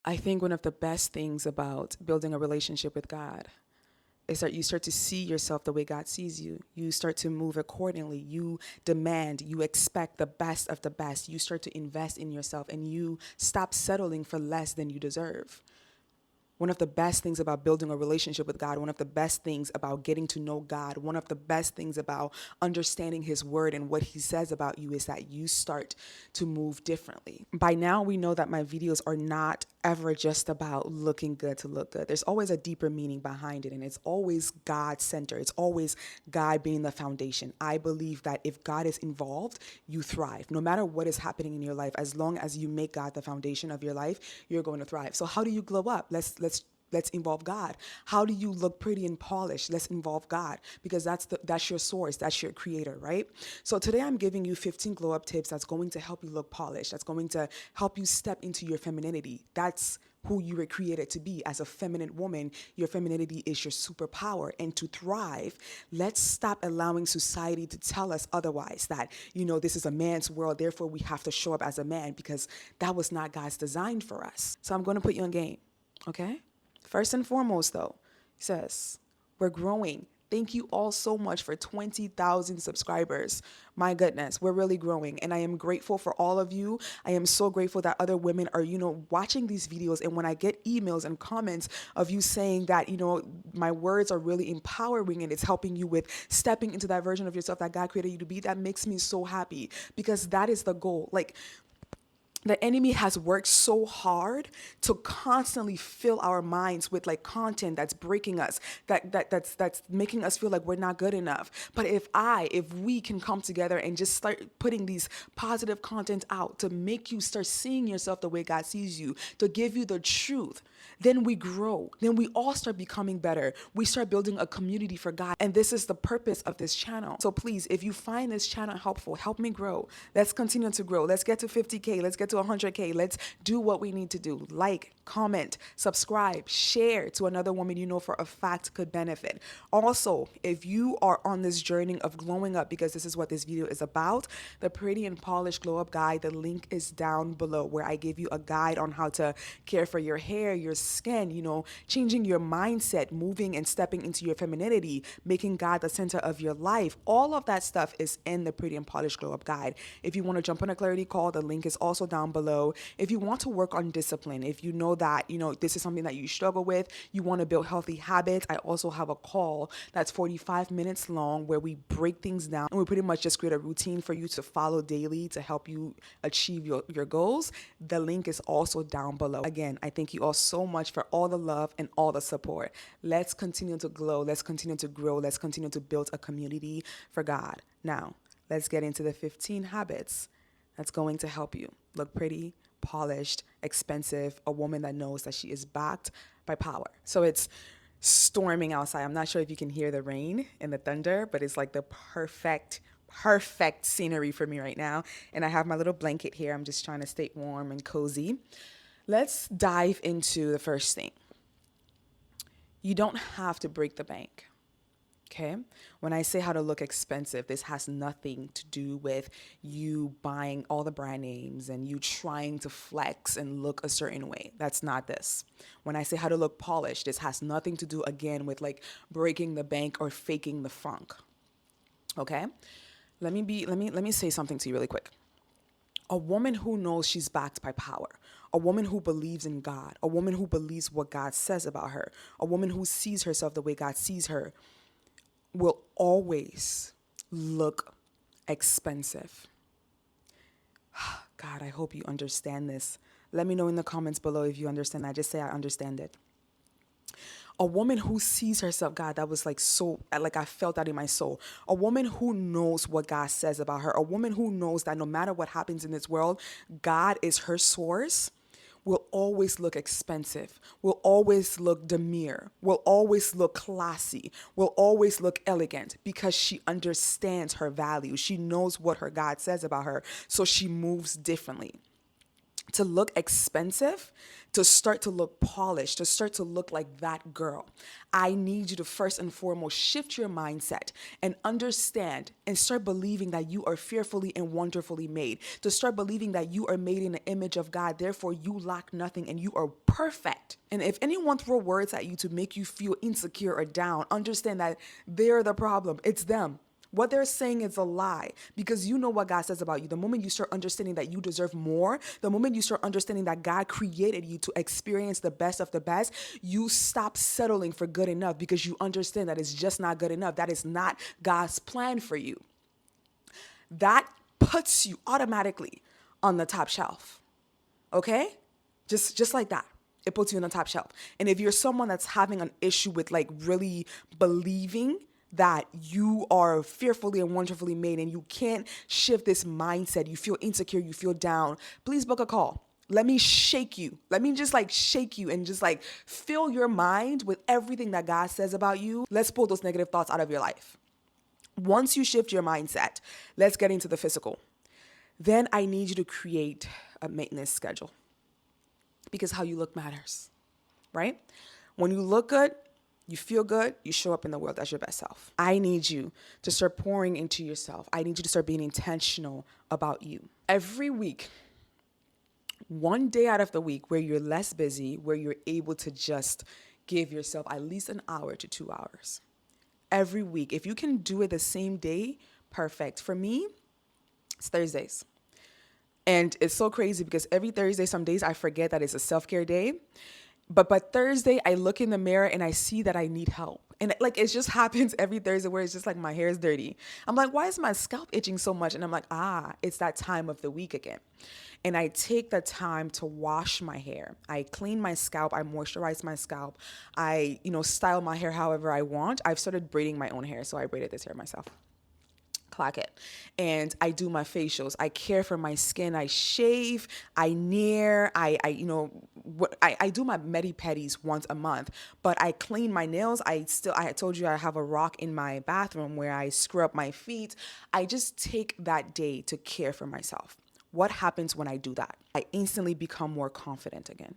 I think one of the best things about building a relationship with God is that you start to see yourself the way God sees you. You start to move accordingly. You demand, you expect the best of the best. You start to invest in yourself and you stop settling for less than you deserve. One of the best things about building a relationship with God, one of the best things about getting to know God, one of the best things about understanding His word and what He says about you is that you start to move differently. By now, we know that my videos are not ever just about looking good to look good. There's always a deeper meaning behind it, and it's always God centered. It's always God being the foundation. I believe that if God is involved, you thrive. No matter what is happening in your life, as long as you make God the foundation of your life, you're going to thrive. So how do you glow up? Let's involve God. How do you look pretty and polished? Let's involve God, because that's your source, that's your creator, right? So today I'm giving you 15 glow up tips that's going to help you look polished. That's going to help you step into your femininity. That's who you were created to be as a feminine woman. Your femininity is your superpower. And to thrive, let's stop allowing society to tell us otherwise, that, this is a man's world, therefore we have to show up as a man, because that was not God's design for us. So I'm going to put you on game, okay? First and foremost, though, he says, we're growing. Thank you all so much for 20,000 subscribers. My goodness, we're really growing. And I am grateful for all of you. I am so grateful that other women are, watching these videos. And when I get emails and comments of you saying that, my words are really empowering and it's helping you with stepping into that version of yourself that God created you to be, that makes me so happy, because that is the goal. Like, the enemy has worked so hard to constantly fill our minds with like content that's breaking us, that's making us feel like we're not good enough. But if we can come together and just start putting these positive content out to make you start seeing yourself the way God sees you, to give you the truth, then we grow. Then we all start becoming better. We start building a community for God. And this is the purpose of this channel. So please, if you find this channel helpful, help me grow. Let's continue to grow. Let's get to 50K. Let's get to 100K. Let's do what we need to do. Like, comment, subscribe, share to another woman you know for a fact could benefit. Also, if you are on this journey of glowing up, because this is what this video is about, the Pretty and Polished Glow Up Guide, the link is down below, where I give you a guide on how to care for your hair, your skin, changing your mindset, moving and stepping into your femininity, making God the center of your life. All of that stuff is in the Pretty and Polished Glow Up Guide. If you want to jump on a clarity call, the link is also down below. If you want to work on discipline, if you know that, this is something that you struggle with, you want to build healthy habits, I also have a call that's 45 minutes long where we break things down and we pretty much just create a routine for you to follow daily to help you achieve your goals. The link is also down below. Again, I thank you all so much for all the love and all the support. Let's continue to glow. Let's continue to grow. Let's continue to build a community for God. Now, let's get into the 15 habits that's going to help you look pretty, polished, expensive, a woman that knows that she is backed by power. So it's storming outside. I'm not sure if you can hear the rain and the thunder, but it's like the perfect scenery for me right now. And I have my little blanket here. I'm just trying to stay warm and cozy. Let's dive into the first thing. You don't have to break the bank. Okay. When I say how to look expensive, this has nothing to do with you buying all the brand names and you trying to flex and look a certain way. That's not this. When I say how to look polished, this has nothing to do again with like breaking the bank or faking the funk. Okay? Let me say something to you really quick. A woman who knows she's backed by power, a woman who believes in God, a woman who believes what God says about her, a woman who sees herself the way God sees her, will always look expensive. God, I hope you understand this. Let me know in the comments below if you understand that. Just say I understand it. A woman who sees herself, God, that was like so, like I felt that in my soul. A woman who knows what God says about her. A woman who knows that no matter what happens in this world, God is her source, will always look expensive, will always look demure, will always look classy, will always look elegant, because she understands her value. She knows what her God says about her, so she moves differently. to look expensive, to start to look polished, to start to look like that girl, I need you to first and foremost shift your mindset and understand and start believing that you are fearfully and wonderfully made, to start believing that you are made in the image of God, therefore you lack nothing and you are perfect. And if anyone throw words at you to make you feel insecure or down, understand that they're the problem. It's them. What they're saying is a lie, because you know what God says about you. The moment you start understanding that you deserve more, the moment you start understanding that God created you to experience the best of the best, you stop settling for good enough because you understand that it's just not good enough. That is not God's plan for you. That puts you automatically on the top shelf. Okay? Just like that. It puts you on the top shelf. And if you're someone that's having an issue with like really believing that you are fearfully and wonderfully made and you can't shift this mindset, you feel insecure, you feel down, please book a call. Let me shake you. Let me just like shake you and just like fill your mind with everything that God says about you. Let's pull those negative thoughts out of your life. Once you shift your mindset, let's get into the physical. Then I need you to create a maintenance schedule, because how you look matters, right? When you look good, you feel good, you show up in the world as your best self. I need you to start pouring into yourself. I need you to start being intentional about you. Every week, one day out of the week where you're less busy, where you're able to just give yourself at least an hour to 2 hours. Every week. If you can do it the same day, perfect. For me, it's Thursdays. And it's so crazy because every Thursday, some days I forget that it's a self-care day. But Thursday, I look in the mirror and I see that I need help. And like, it just happens every Thursday where it's just like my hair is dirty. I'm like, why is my scalp itching so much? And I'm like, it's that time of the week again. And I take the time to wash my hair. I clean my scalp. I moisturize my scalp. I, style my hair however I want. I've started braiding my own hair, so I braided this hair myself. Clock it. And I do my facials. I care for my skin. I shave. I near. I do my medi pedis once a month, but I clean my nails. I told you I have a rock in my bathroom where I scrub my feet. I just take that day to care for myself. What happens when I do that? I instantly become more confident again.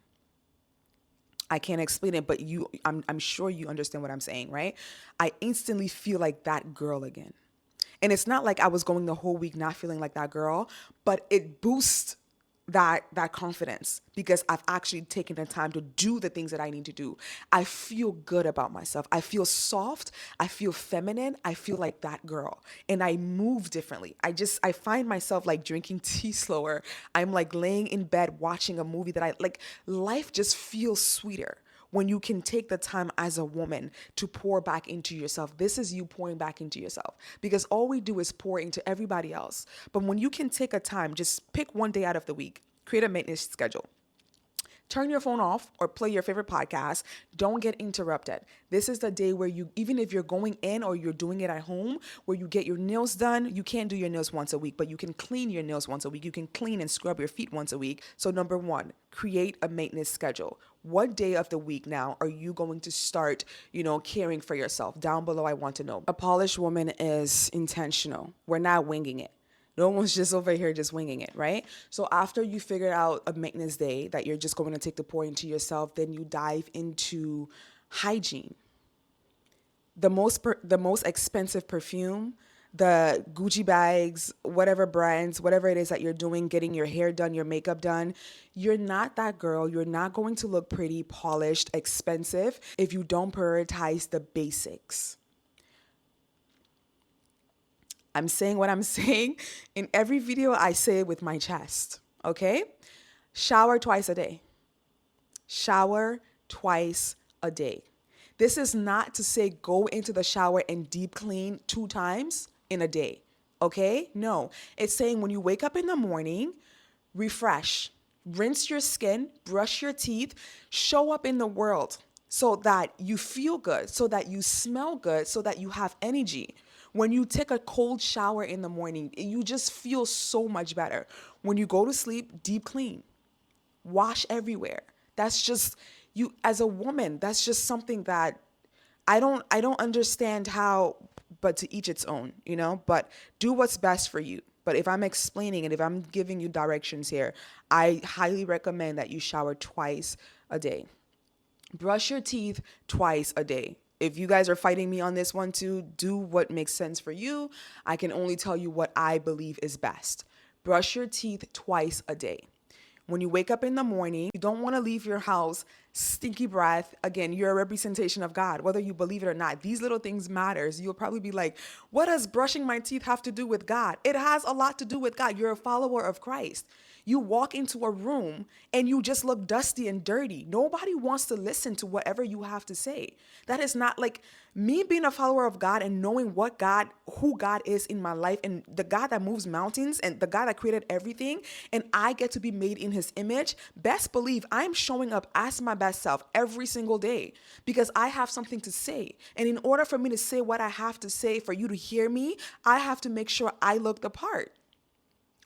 I can't explain it, but I'm sure you understand what I'm saying, right? I instantly feel like that girl again. And it's not like I was going the whole week not feeling like that girl, but it boosts that confidence because I've actually taken the time to do the things that I need to do. I feel good about myself. I feel soft. I feel feminine. I feel like that girl. And I move differently. I find myself like drinking tea slower. I'm like laying in bed watching a movie that I like. Life just feels sweeter when you can take the time as a woman to pour back into yourself. This is you pouring back into yourself, because all we do is pour into everybody else. But when you can take a time, just pick one day out of the week, create a maintenance schedule. Turn your phone off or play your favorite podcast. Don't get interrupted. This is the day where you, even if you're going in or you're doing it at home, where you get your nails done. You can't do your nails once a week, but you can clean your nails once a week. You can clean and scrub your feet once a week. So number one, create a maintenance schedule. What day of the week now are you going to start, caring for yourself? Down below, I want to know. A polished woman is intentional. We're not winging it. No one's just over here just winging it, right? So after you figure out a maintenance day that you're just going to take the pour into yourself, then you dive into hygiene. The most expensive perfume, the Gucci bags, whatever brands, whatever it is that you're doing, getting your hair done, your makeup done, you're not that girl. You're not going to look pretty, polished, expensive if you don't prioritize the basics. I'm saying what I'm saying. In every video, I say it with my chest, okay? Shower twice a day. Shower twice a day. This is not to say go into the shower and deep clean 2 times in a day, okay? No, it's saying when you wake up in the morning, refresh, rinse your skin, brush your teeth, show up in the world so that you feel good, so that you smell good, so that you have energy. When you take a cold shower in the morning, you just feel so much better. When you go to sleep, deep clean, wash everywhere. That's just you as a woman. That's just something that I don't understand how, but to each its own, but do what's best for you. But if I'm explaining and if I'm giving you directions here, I highly recommend that you shower twice a day. Brush your teeth twice a day. If you guys are fighting me on this one too, do what makes sense for you. I can only tell you what I believe is best. Brush your teeth twice a day. When you wake up in the morning, you don't want to leave your house stinky breath. Again, you're a representation of God, whether you believe it or not. These little things matters. You'll probably be like, what does brushing my teeth have to do with God? It has a lot to do with God. You're a follower of Christ. You walk into a room and you just look dusty and dirty. Nobody wants to listen to whatever you have to say. That is not like me being a follower of God and knowing who God is in my life, and the God that moves mountains and the God that created everything, and I get to be made in his image. Best believe I'm showing up as my best self every single day because I have something to say. And in order for me to say what I have to say, for you to hear me, I have to make sure I look the part.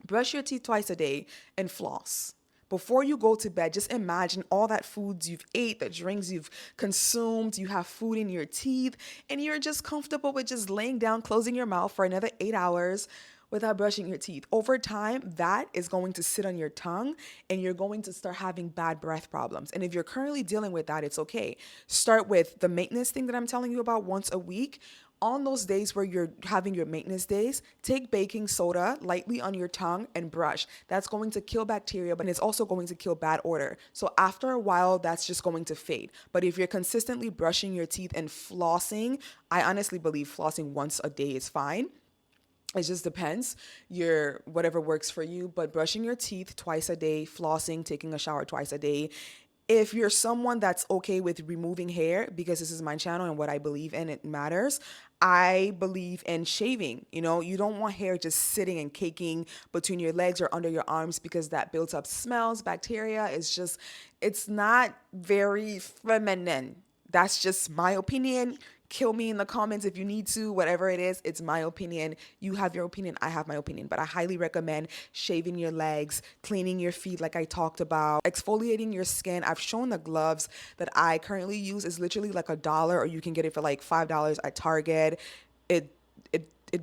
Brush your teeth twice a day and floss. Before you go to bed, just imagine all that foods you've ate, the drinks you've consumed, you have food in your teeth, and you're just comfortable with just laying down, closing your mouth for another 8 hours without brushing your teeth. Over time, that is going to sit on your tongue and you're going to start having bad breath problems. And if you're currently dealing with that, it's okay. Start with the maintenance thing that I'm telling you about once a week. On those days where you're having your maintenance days, take baking soda lightly on your tongue and brush. That's going to kill bacteria, but it's also going to kill bad odor. So after a while, that's just going to fade. But if you're consistently brushing your teeth and flossing, I honestly believe flossing once a day is fine. It just depends, your whatever works for you. But brushing your teeth twice a day, flossing, taking a shower twice a day. If you're someone that's okay with removing hair, because this is my channel and what I believe in, it matters. I believe in shaving. You don't want hair just sitting and caking between your legs or under your arms because that builds up smells, bacteria. It's not very feminine. That's just my opinion. Kill me in the comments if you need to, whatever it is, it's my opinion. You have your opinion, I have my opinion, but I highly recommend shaving your legs, cleaning your feet like I talked about, exfoliating your skin. I've shown the gloves that I currently use is literally like $1, or you can get it for like $5 at Target. It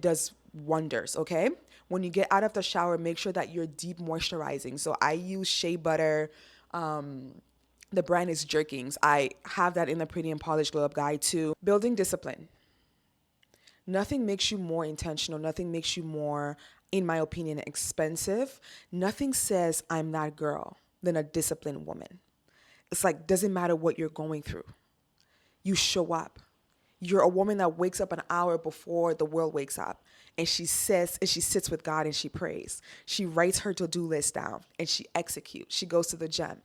does wonders, okay? When you get out of the shower, make sure that you're deep moisturizing. So I use shea butter. The brand is Jerkings. I have that in the Pretty and Polished Glow Up Guide too. Building discipline. Nothing makes you more intentional. Nothing makes you more, in my opinion, expensive. Nothing says I'm that girl than a disciplined woman. It's like, doesn't matter what you're going through. You show up. You're a woman that wakes up an hour before the world wakes up, and she sits with God and she prays. She writes her to-do list down and she executes. She goes to the gym.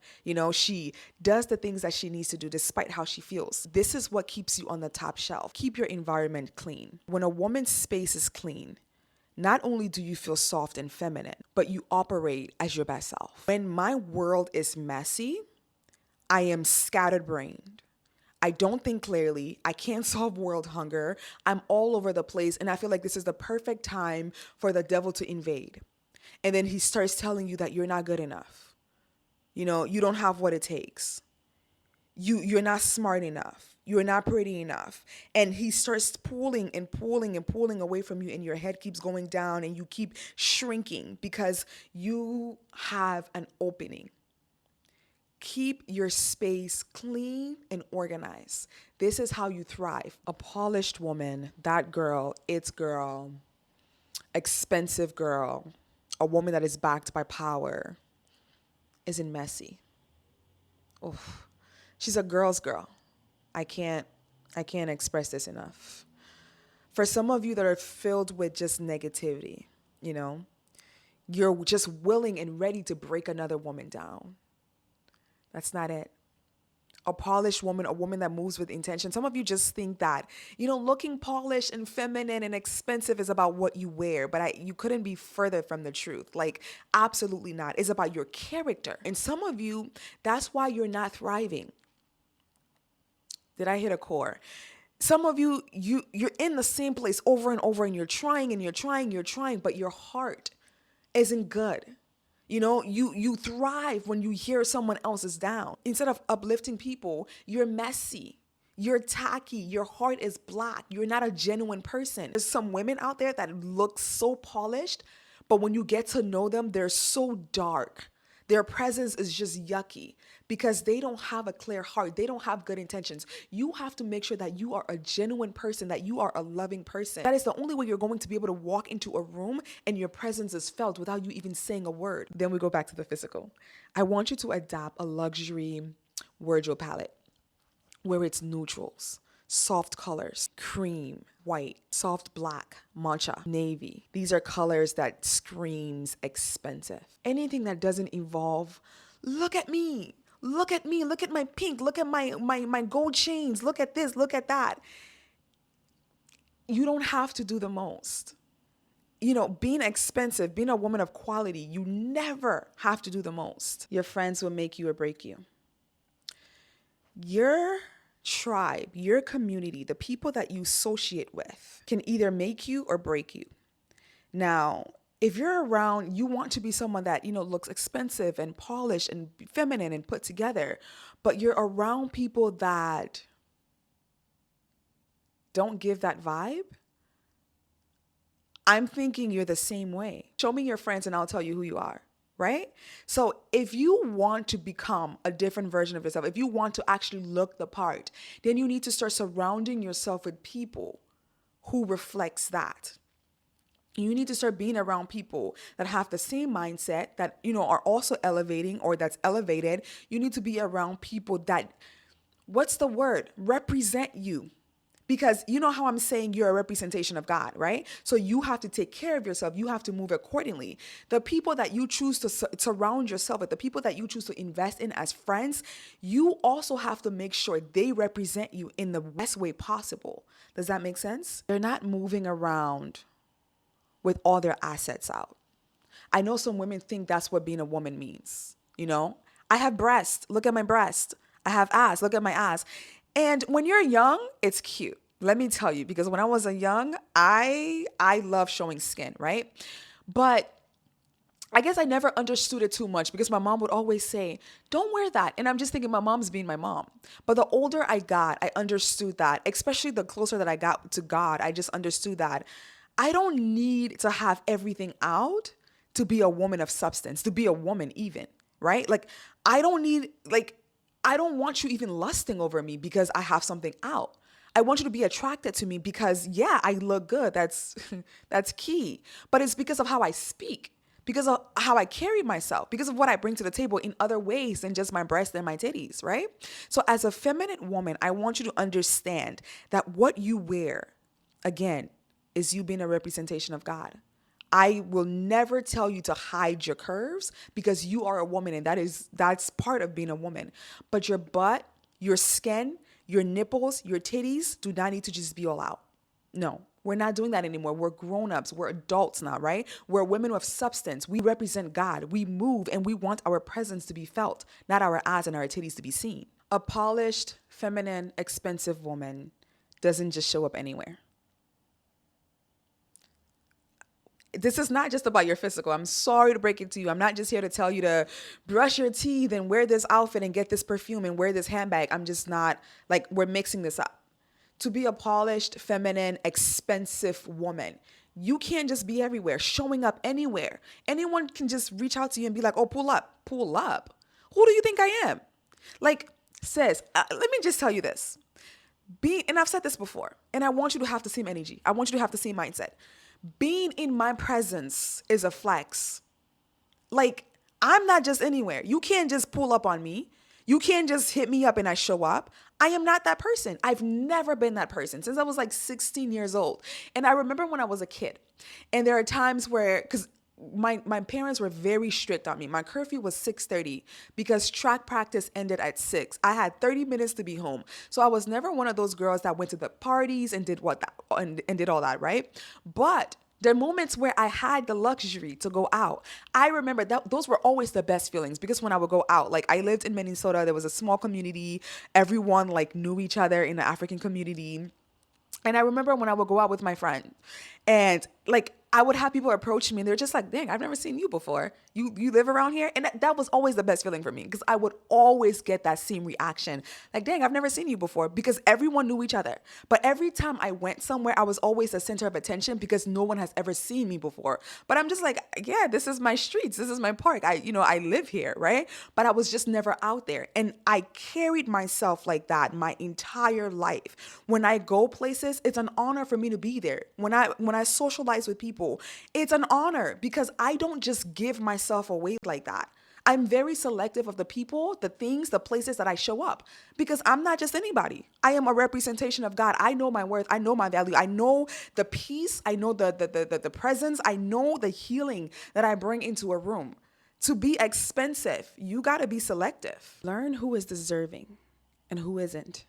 She does the things that she needs to do despite how she feels. This is what keeps you on the top shelf. Keep your environment clean. When a woman's space is clean, not only do you feel soft and feminine, but you operate as your best self. When my world is messy, I am scattered-brained. I don't think clearly. I can't solve world hunger. I'm all over the place. And I feel like this is the perfect time for the devil to invade. And then he starts telling you that you're not good enough. You don't have what it takes. You're not smart enough. You're not pretty enough. And he starts pulling and pulling and pulling away from you, and your head keeps going down and you keep shrinking because you have an opening. Keep your space clean and organized. This is how you thrive. A polished woman, that girl, it's girl, expensive girl, a woman that is backed by power, isn't messy. Oof. She's a girl's girl. I can't express this enough. For some of you that are filled with just negativity, you're just willing and ready to break another woman down. That's not it. A polished woman, a woman that moves with intention. Some of you just think that, looking polished and feminine and expensive is about what you wear, but you couldn't be further from the truth. Like, absolutely not. It's about your character. And some of you, that's why you're not thriving. Did I hit a core? Some of you, you're in the same place over and over, and you're trying, but your heart isn't good. You thrive when you hear someone else is down. Instead of uplifting people, you're messy. You're tacky. Your heart is black. You're not a genuine person. There's some women out there that look so polished, But when you get to know them, they're so dark. Their presence is just yucky because they don't have a clear heart. They don't have good intentions. You have to make sure that you are a genuine person, that you are a loving person. That is the only way you're going to be able to walk into a room and your presence is felt without you even saying a word. Then we go back to the physical. I want you to adopt a luxury wardrobe palette where it's neutrals, soft colors, cream, white, soft black, matcha, navy. These are colors that screams expensive. Anything that doesn't involve, look at me, look at me, look at my pink, look at my gold chains, look at this, look at that. You don't have to do the most. Being expensive, being a woman of quality, you never have to do the most. Your friends will make you or break you. Your tribe, your community, the people that you associate with can either make you or break you. Now, if you're around, you want to be someone that, looks expensive and polished and feminine and put together, but you're around people that don't give that vibe, I'm thinking you're the same way. Show me your friends and I'll tell you who you are. Right? So if you want to become a different version of yourself, if you want to actually look the part, then you need to start surrounding yourself with people who reflects that. You need to start being around people that have the same mindset, that, are also elevating or that's elevated. You need to be around people that, what's the word? Represent you. Because you know how I'm saying you're a representation of God, right? So you have to take care of yourself. You have to move accordingly. The people that you choose to surround yourself with, the people that you choose to invest in as friends, you also have to make sure they represent you in the best way possible. Does that make sense? They're not moving around with all their assets out. I know some women think that's what being a woman means. I have breasts. Look at my breast. I have ass. Look at my ass. And when you're young, it's cute. Let me tell you, because when I was young, I love showing skin, right? But I guess I never understood it too much because my mom would always say, don't wear that. And I'm just thinking my mom's being my mom. But the older I got, I understood that, especially the closer that I got to God, I just understood that I don't need to have everything out to be a woman of substance, to be a woman even, right? I don't want you even lusting over me because I have something out. I want you to be attracted to me because, yeah, I look good. That's key. But it's because of how I speak, because of how I carry myself, because of what I bring to the table in other ways than just my breasts and my titties, right? So as a feminine woman, I want you to understand that what you wear, again, is you being a representation of God. I will never tell you to hide your curves because you are a woman and that's part of being a woman. But your butt, your skin, your nipples, your titties do not need to just be all out. No, we're not doing that anymore. We're grown-ups. We're adults now, right? We're women with substance. We represent God. We move and we want our presence to be felt, not our ass and our titties to be seen. A polished, feminine, expensive woman doesn't just show up anywhere. This is not just about your physical. I'm sorry to break it to you. I'm not just here to tell you to brush your teeth and wear this outfit and get this perfume and wear this handbag. I'm just not, we're mixing this up. To be a polished, feminine, expensive woman, you can't just be everywhere, showing up anywhere. Anyone can just reach out to you and be like, oh, pull up. Pull up. Who do you think I am? Sis, let me just tell you this. And I've said this before, and I want you to have the same energy. I want you to have the same mindset. Being in my presence is a flex. I'm not just anywhere. You can't just pull up on me. You can't just hit me up and I show up. I am not that person. I've never been that person since I was 16 years old. And I remember when I was a kid, and there are times where, because my parents were very strict on me. My curfew was 6:30 because track practice ended at 6. I had 30 minutes to be home. So I was never one of those girls that went to the parties and did and did all that, right? But there are moments where I had the luxury to go out. I remember that those were always the best feelings because when I would go out, I lived in Minnesota, there was a small community. Everyone knew each other in the African community. And I remember when I would go out with my friend and I would have people approach me and they're just like, dang, I've never seen you before. You live around here? And that was always the best feeling for me because I would always get that same reaction. Like, dang, I've never seen you before because everyone knew each other. But every time I went somewhere, I was always the center of attention because no one has ever seen me before. But I'm just like, yeah, this is my streets. This is my park. I live here, right? But I was just never out there. And I carried myself like that my entire life. When I go places, it's an honor for me to be there. When I socialize with people, it's an honor because I don't just give myself away like that. I'm very selective of the people, the things, the places that I show up because I'm not just anybody. I am a representation of God. I know my worth. I know my value. I know the peace. I know the presence. I know the healing that I bring into a room. To be expensive, you got to be selective. Learn who is deserving and who isn't,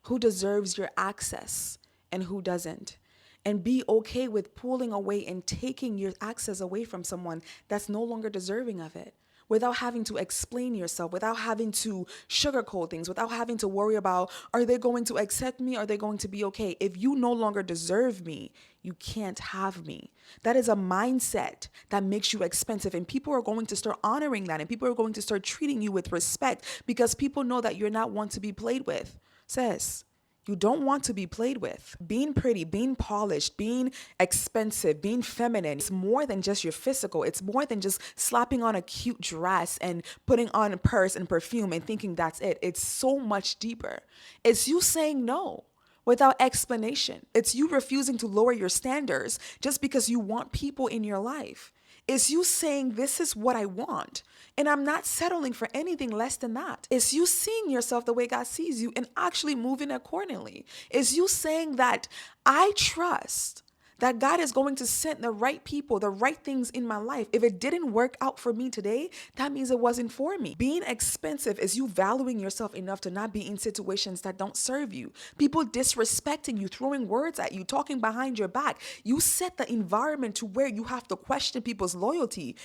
who deserves your access and who doesn't. And be okay with pulling away and taking your access away from someone that's no longer deserving of it without having to explain yourself, without having to sugarcoat things, without having to worry about, are they going to accept me? Are they going to be okay? If you no longer deserve me, you can't have me. That is a mindset that makes you expensive. And people are going to start honoring that. And people are going to start treating you with respect because people know that you're not one to be played with. Sis, you don't want to be played with. Being pretty, being polished, being expensive, being feminine, it's more than just your physical. It's more than just slapping on a cute dress and putting on a purse and perfume and thinking that's it. It's so much deeper. It's you saying no without explanation. It's you refusing to lower your standards just because you want people in your life. It's you saying, this is what I want. And I'm not settling for anything less than that. It's you seeing yourself the way God sees you and actually moving accordingly. It's you saying that I trust that God is going to send the right people, the right things in my life. If it didn't work out for me today, that means it wasn't for me. Being expensive is you valuing yourself enough to not be in situations that don't serve you. People disrespecting you, throwing words at you, talking behind your back. You set the environment to where you have to question people's loyalty.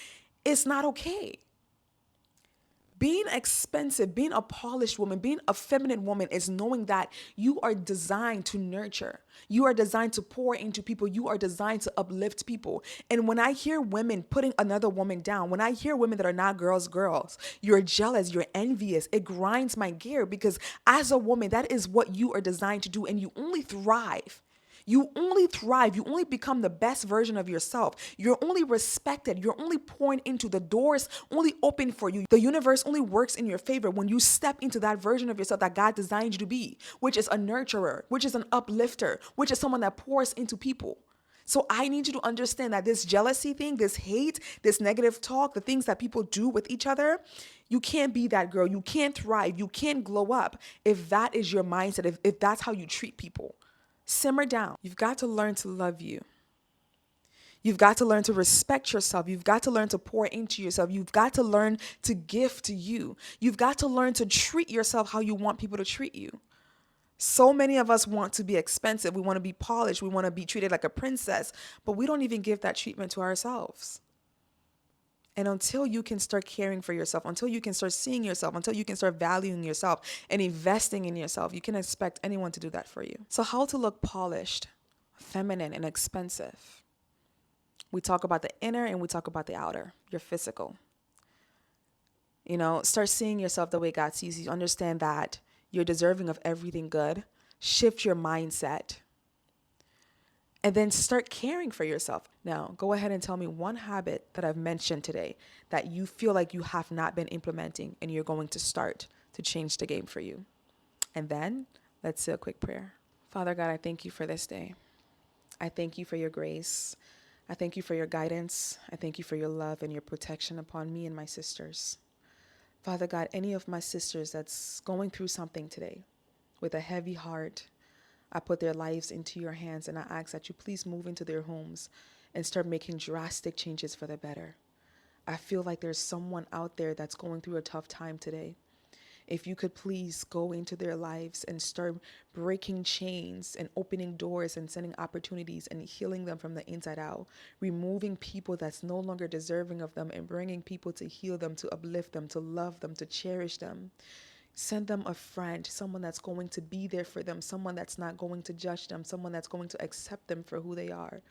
It's not okay. Being expensive, being a polished woman, being a feminine woman is knowing that you are designed to nurture. You are designed to pour into people. You are designed to uplift people. And when I hear women putting another woman down, when I hear women that are not girls, you're jealous, you're envious, it grinds my gear because as a woman, that is what you are designed to do. And you only thrive. You only thrive. You only become the best version of yourself. You're only respected. You're only poured into. The doors only open for you. The universe only works in your favor when you step into that version of yourself that God designed you to be, which is a nurturer, which is an uplifter, which is someone that pours into people. So I need you to understand that this jealousy thing, this hate, this negative talk, the things that people do with each other, you can't be that girl. You can't thrive. You can't glow up if that is your mindset, if that's how you treat people. Simmer down. You've got to learn to love you. You've got to learn to respect yourself. You've got to learn to pour into yourself. You've got to learn to give to you. You've got to learn to treat yourself how you want people to treat you. So many of us want to be expensive. We want to be polished. We want to be treated like a princess, but we don't even give that treatment to ourselves. And until you can start caring for yourself, until you can start seeing yourself, until you can start valuing yourself and investing in yourself, you can expect anyone to do that for you. So how to look polished, feminine, and expensive. We talk about the inner and we talk about the outer, your physical. Start seeing yourself the way God sees you. Understand that you're deserving of everything good. Shift your mindset. And then start caring for yourself. Now, go ahead and tell me one habit that I've mentioned today that you feel like you have not been implementing and you're going to start to change the game for you. And then let's say a quick prayer. Father God, I thank you for this day. I thank you for your grace. I thank you for your guidance. I thank you for your love and your protection upon me and my sisters. Father God, any of my sisters that's going through something today with a heavy heart, I put their lives into your hands and I ask that you please move into their homes and start making drastic changes for the better. I feel like there's someone out there that's going through a tough time today. If you could please go into their lives and start breaking chains and opening doors and sending opportunities and healing them from the inside out, removing people that's no longer deserving of them and bringing people to heal them, to uplift them, to love them, to cherish them. Send them a friend, someone that's going to be there for them, someone that's not going to judge them, someone that's going to accept them for who they are.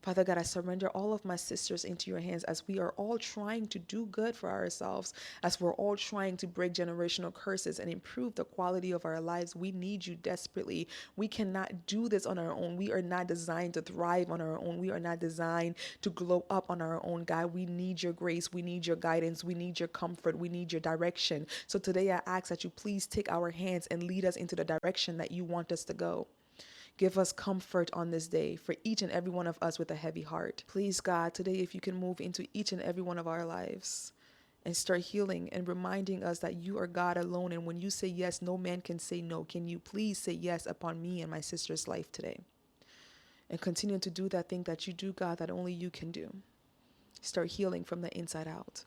Father God, I surrender all of my sisters into your hands as we are all trying to do good for ourselves, as we're all trying to break generational curses and improve the quality of our lives. We need you desperately. We cannot do this on our own. We are not designed to thrive on our own. We are not designed to glow up on our own, God. We need your grace. We need your guidance. We need your comfort. We need your direction. So today I ask that you please take our hands and lead us into the direction that you want us to go. Give us comfort on this day for each and every one of us with a heavy heart. Please, God, today if you can move into each and every one of our lives and start healing and reminding us that you are God alone. And when you say yes, no man can say no. Can you please say yes upon me and my sister's life today? And continue to do that thing that you do, God, that only you can do. Start healing from the inside out.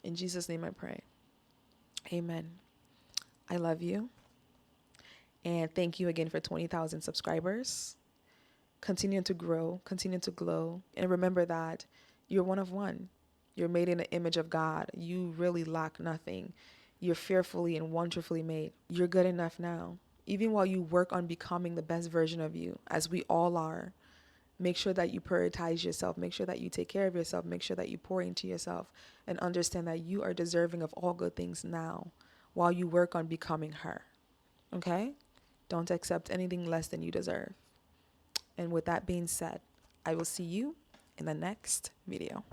In Jesus' name I pray. Amen. I love you. And thank you again for 20,000 subscribers. Continue to grow, continue to glow. And remember that you're one of one. You're made in the image of God. You really lack nothing. You're fearfully and wonderfully made. You're good enough now. Even while you work on becoming the best version of you, as we all are, make sure that you prioritize yourself. Make sure that you take care of yourself. Make sure that you pour into yourself and understand that you are deserving of all good things now while you work on becoming her. Okay? Don't accept anything less than you deserve. And with that being said, I will see you in the next video.